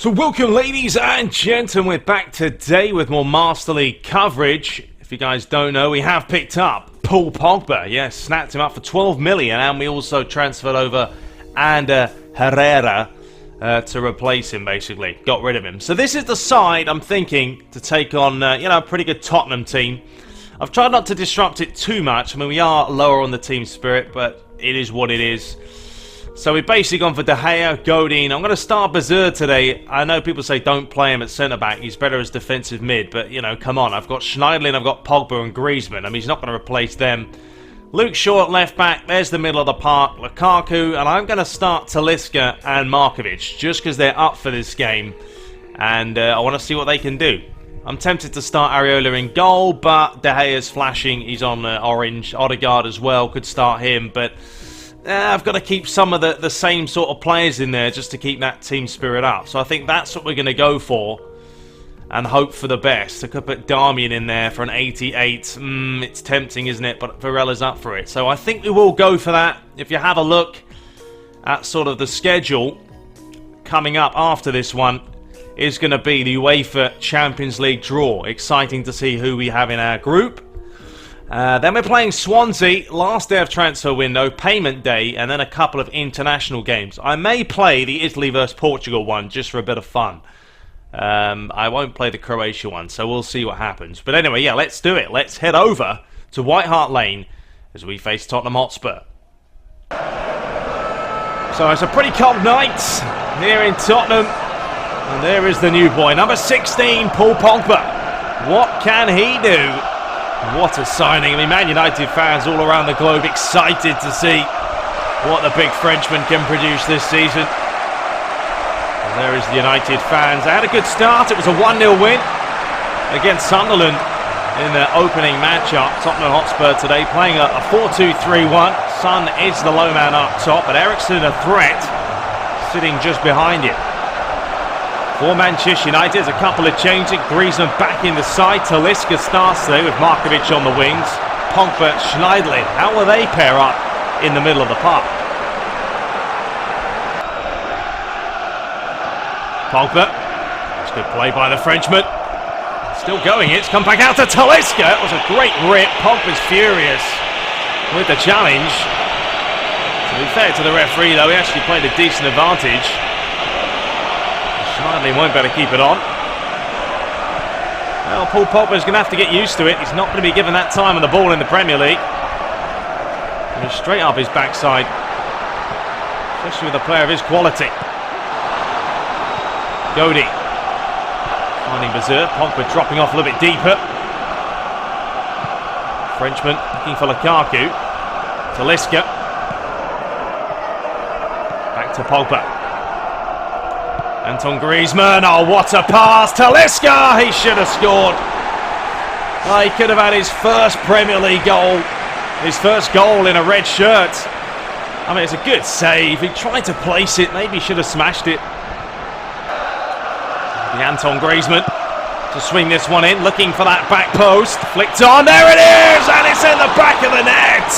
So welcome, ladies and gentlemen, we're back today with more Master League coverage. If you guys don't know, we have picked up Paul Pogba. Yes, snapped him up for 12 million, and we also transferred over Ander Herrera to replace him, basically. Got rid of him. So this is the side I'm thinking to take on, a pretty good Tottenham team. I've tried not to disrupt it too much. I mean, we are lower on the team spirit, but it is what it is. So we've basically gone for De Gea, Godin. I'm going to start Bazir today. I know people say don't play him at centre-back. He's better as defensive mid. But, come on. I've got Schneiderlin, I've got Pogba and Griezmann. I mean, he's not going to replace them. Luke Shaw at left-back. There's the middle of the park. Lukaku. And I'm going to start Talisca and Markovic. Just because they're up for this game. And I want to see what they can do. I'm tempted to start Areola in goal. But De Gea's flashing. He's on orange. Odegaard as well. Could start him. But I've got to keep some of the same sort of players in there just to keep that team spirit up. So I think that's what we're going to go for and hope for the best. I could put Darmian in there for an 88. It's tempting, isn't it? But Varela's up for it. So I think we will go for that. If you have a look at sort of the schedule coming up after this one is going to be the UEFA Champions League draw. Exciting to see who we have in our group. Then we're playing Swansea, last day of transfer window, payment day, and then a couple of international games. I may play the Italy vs Portugal one just for a bit of fun. I won't play the Croatia one, so we'll see what happens. But anyway, yeah, let's do it. Let's head over to White Hart Lane as we face Tottenham Hotspur. So it's a pretty cold night here in Tottenham. And there is the new boy, number 16, Paul Pogba. What can he do? What a signing. I mean, Man United fans all around the globe excited to see what the big Frenchman can produce this season. And there is the United fans. They had a good start. It was a 1-0 win against Sunderland in their opening matchup. Tottenham Hotspur today playing a 4-2-3-1. Son is the low man up top, but Eriksen a threat sitting just behind him. For Manchester United, there's a couple of changes. Griezmann back in the side. Talisca starts there with Markovic on the wings. Pogba, Schneiderlin. How will they pair up in the middle of the park? Pogba. That's good play by the Frenchman. Still going. It's come back out to Talisca. It was a great rip. Pogba's furious with the challenge. To be fair to the referee, though, he actually played a decent advantage. Schneiderlin won't better keep it on. Well, Paul Pogba's going to have to get used to it. He's not going to be given that time on the ball in the Premier League. And straight up his backside. Especially with a player of his quality. Godin. Finding Bazir. Pogba dropping off a little bit deeper. Frenchman looking for Lukaku. Talisca. Back to Pogba. Anton Griezmann, oh what a pass, Talisca, he should have scored. Oh, he could have had his first Premier League goal, his first goal in a red shirt. I mean, it's a good save, he tried to place it, maybe he should have smashed it. The Anton Griezmann to swing this one in, looking for that back post, flicked on, there it is, and it's in the back of the net.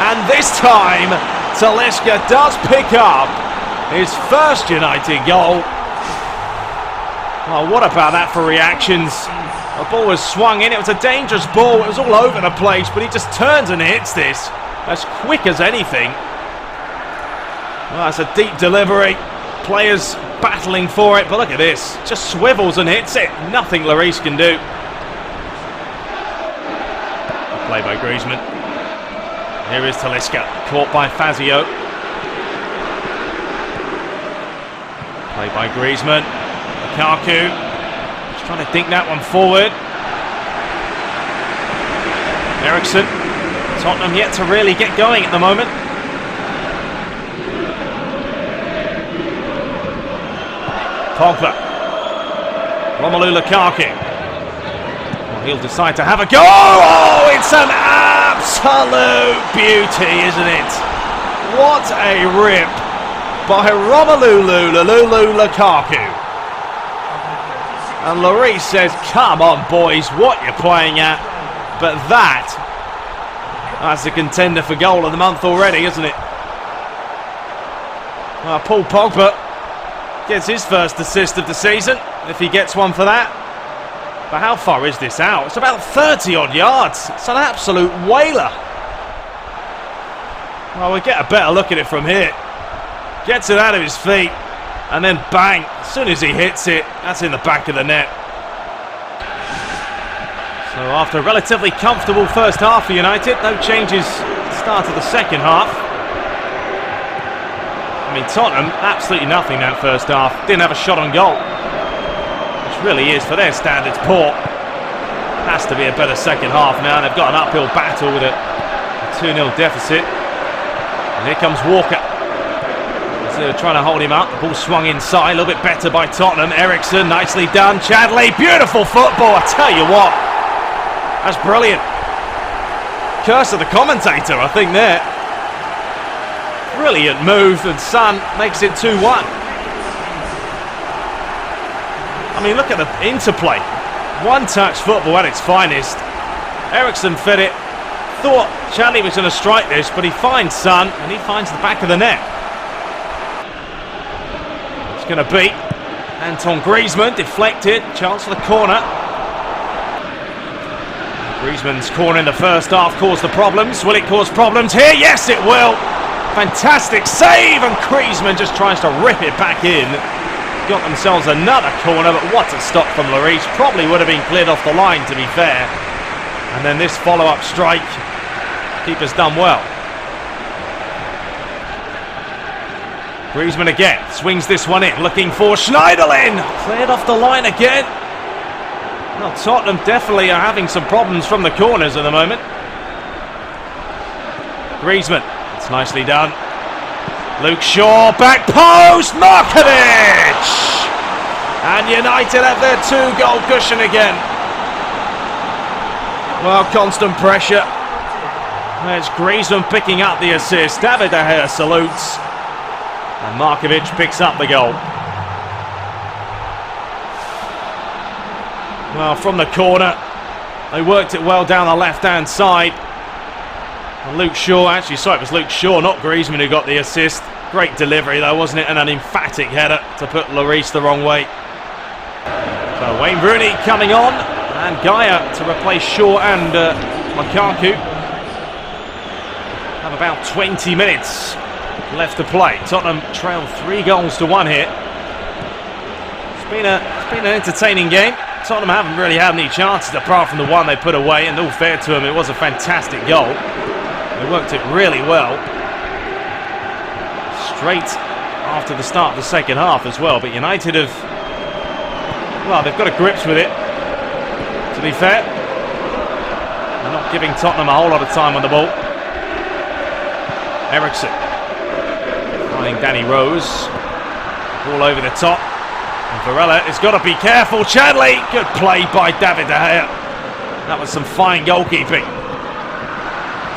And this time, Talisca does pick up his first United goal. Oh, what about that for reactions? The ball was swung in. It was a dangerous ball. It was all over the place, but he just turns and hits this as quick as anything. Well, that's a deep delivery. Players battling for it, but look at this. Just swivels and hits it. Nothing Lloris can do. Play by Griezmann. Here is Talisca, caught by Fazio. Play by Griezmann. Lukaku. Just trying to dink that one forward. Eriksen. Tottenham yet to really get going at the moment. Pogba. Romelu Lukaku. Well, he'll decide to have a go. Oh, it's an absolute beauty, isn't it? What a rip by Romelu Lukaku. And Lloris says, come on boys, what you're playing at. But that's a contender for goal of the month already, isn't it? Paul Pogba Gets his first assist of the season, if he gets one for that. But how far is this out? It's about 30 odd yards. It's an absolute whaler. Well, we'll get a better look at it from here. Gets it out of his feet, and then bang, as soon as he hits it, that's in the back of the net. So after a relatively comfortable first half for United, no changes at the start of the second half. I mean, Tottenham, absolutely nothing that first half. Didn't have a shot on goal, which really is, for their standards, poor. Has to be a better second half now. They've got an uphill battle with a 2-0 deficit. And here comes Walker. So they're trying to hold him up. The ball swung inside, a little bit better by Tottenham. Ericsson, nicely done. Chadley, beautiful football, I tell you what. That's brilliant. Curse of the commentator, I think, there. Brilliant move, and Son makes it 2-1. I mean, look at the interplay. One-touch football at its finest. Ericsson fed it. Thought Chadley was going to strike this, but he finds Son, and he finds the back of the net. It's going to beat Anton Griezmann, deflected. Chance for the corner. Griezmann's corner in the first half caused the problems. Will it cause problems here? Yes, it will. Fantastic save, and Griezmann just tries to rip it back in. Got themselves another corner, but what a stop from Lloris. Probably would have been cleared off the line, to be fair. And then this follow-up strike. Keeper's done well. Griezmann again, swings this one in, looking for Schneiderlin. Cleared off the line again. Well, Tottenham definitely are having some problems from the corners at the moment. Griezmann. It's nicely done. Luke Shaw, back post, Markovic! And United have their 2-goal cushion again. Well, constant pressure. There's Griezmann picking up the assist. David De Gea salutes. And Markovic picks up the goal. Well, from the corner, they worked it well down the left-hand side. And Luke Shaw, actually, sorry, it was Luke Shaw, not Griezmann, who got the assist. Great delivery, though, wasn't it? And an emphatic header to put Lloris the wrong way. So Wayne Rooney coming on, and Gaia to replace Shaw and Lukaku. Have about 20 minutes left to play. Tottenham trail 3-1 here. It's been an entertaining game. Tottenham haven't really had any chances apart from the one they put away, and all fair to them, it was a fantastic goal. They worked it really well. Straight after the start of the second half as well, but United have, well, they've got a grips with it, to be fair. They're not giving Tottenham a whole lot of time on the ball. Ericsson finding Danny Rose. Ball over the top. And Varela has got to be careful. Chadley, good play by David De Gea. That was some fine goalkeeping.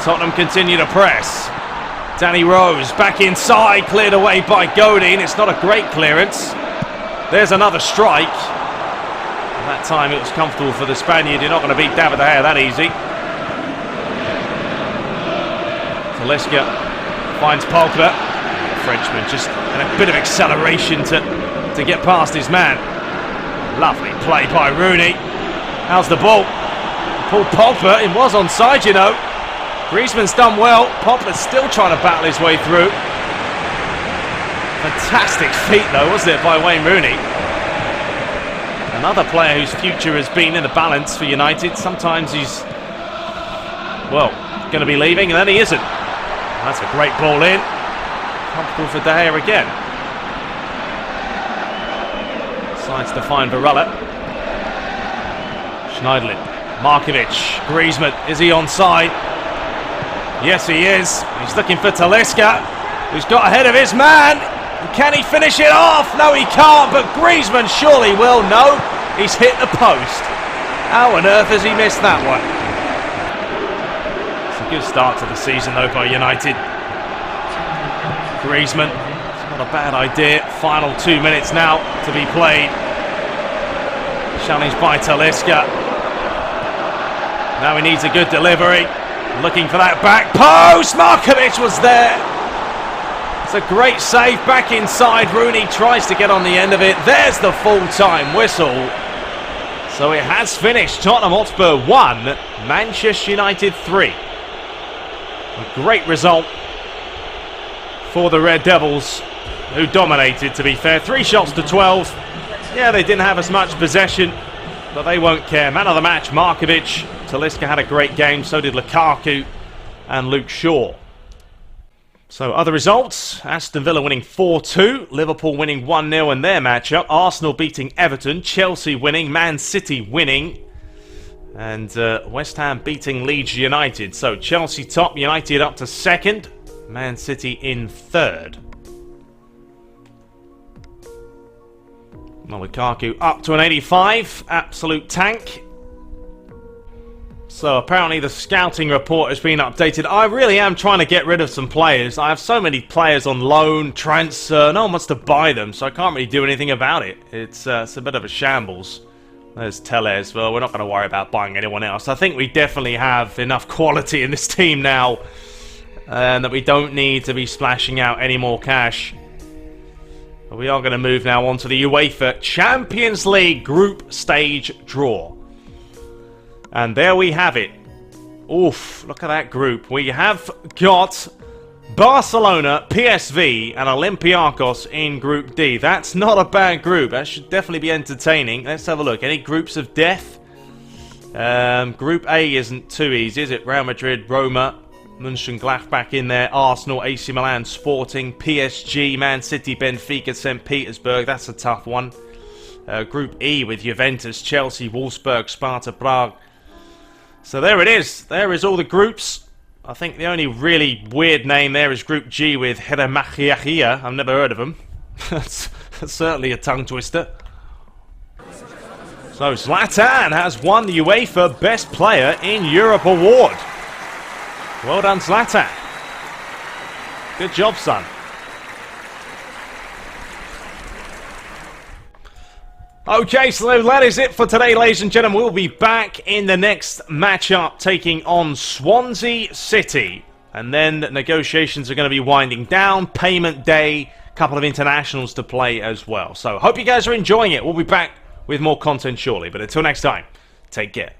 Tottenham continue to press. Danny Rose back inside, cleared away by Godin. It's not a great clearance. There's another strike. And that time it was comfortable for the Spaniard. You're not going to beat David De Gea that easy. Talisca finds Pogba. The Frenchman just in a bit of acceleration to get past his man. Lovely play by Rooney. How's the ball? Paul Pogba, it was onside, you know. Griezmann's done well. Pogba's still trying to battle his way through. Fantastic feat, though, wasn't it, by Wayne Rooney? Another player whose future has been in the balance for United. Sometimes he's, well, going to be leaving, and then he isn't. That's a great ball in. Comfortable for De Gea again. Decides to find Varela. Schneiderlin. Markovic. Griezmann. Is he onside? Yes, he is. He's looking for Talisca, who's got ahead of his man. Can he finish it off? No, he can't, but Griezmann surely will. No, he's hit the post. How on earth has he missed that one? It's a good start to the season, though, by United. Griezmann, it's not a bad idea. Final 2 minutes now to be played. Challenged by Talisca. Now he needs a good delivery. Looking for that back post. Markovic was there to It's a great save back inside. Rooney tries to get on the end of it. There's the full-time whistle. So it has finished. Tottenham Hotspur 1, Manchester United 3. A great result for the Red Devils, who dominated, to be fair. 3 shots to 12. Yeah, they didn't have as much possession, but they won't care. Man of the match, Markovic. Talisca had a great game. So did Lukaku and Luke Shaw. So other results, Aston Villa winning 4-2, Liverpool winning 1-0 in their matchup, Arsenal beating Everton, Chelsea winning, Man City winning, and West Ham beating Leeds United. So Chelsea top, United up to second, Man City in third. Lukaku up to an 85, absolute tank. So apparently the scouting report has been updated. I really am trying to get rid of some players. I have so many players on loan, transfer, no one wants to buy them, so I can't really do anything about it. It's a bit of a shambles. There's Tellez. Well, we're not going to worry about buying anyone else. I think we definitely have enough quality in this team now, and that we don't need to be splashing out any more cash. But we are going to move now on to the UEFA Champions League group stage draw. And there we have it. Oof, look at that group. We have got Barcelona, PSV, and Olympiacos in Group D. That's not a bad group. That should definitely be entertaining. Let's have a look. Any groups of death? Group A isn't too easy, is it? Real Madrid, Roma, Mönchengladbach in there, Arsenal, AC Milan, Sporting, PSG, Man City, Benfica, St. Petersburg. That's a tough one. Group E with Juventus, Chelsea, Wolfsburg, Sparta Prague. So there it is. There is all the groups. I think the only really weird name there is Group G with Heremachia. I've never heard of them. That's certainly a tongue twister. So Zlatan has won the UEFA Best Player in Europe award. Well done, Zlatan. Good job, son. Okay, so that is it for today, ladies and gentlemen. We'll be back in the next matchup taking on Swansea City. And then negotiations are going to be winding down. Payment day, a couple of internationals to play as well. So, hope you guys are enjoying it. We'll be back with more content shortly. But until next time, take care.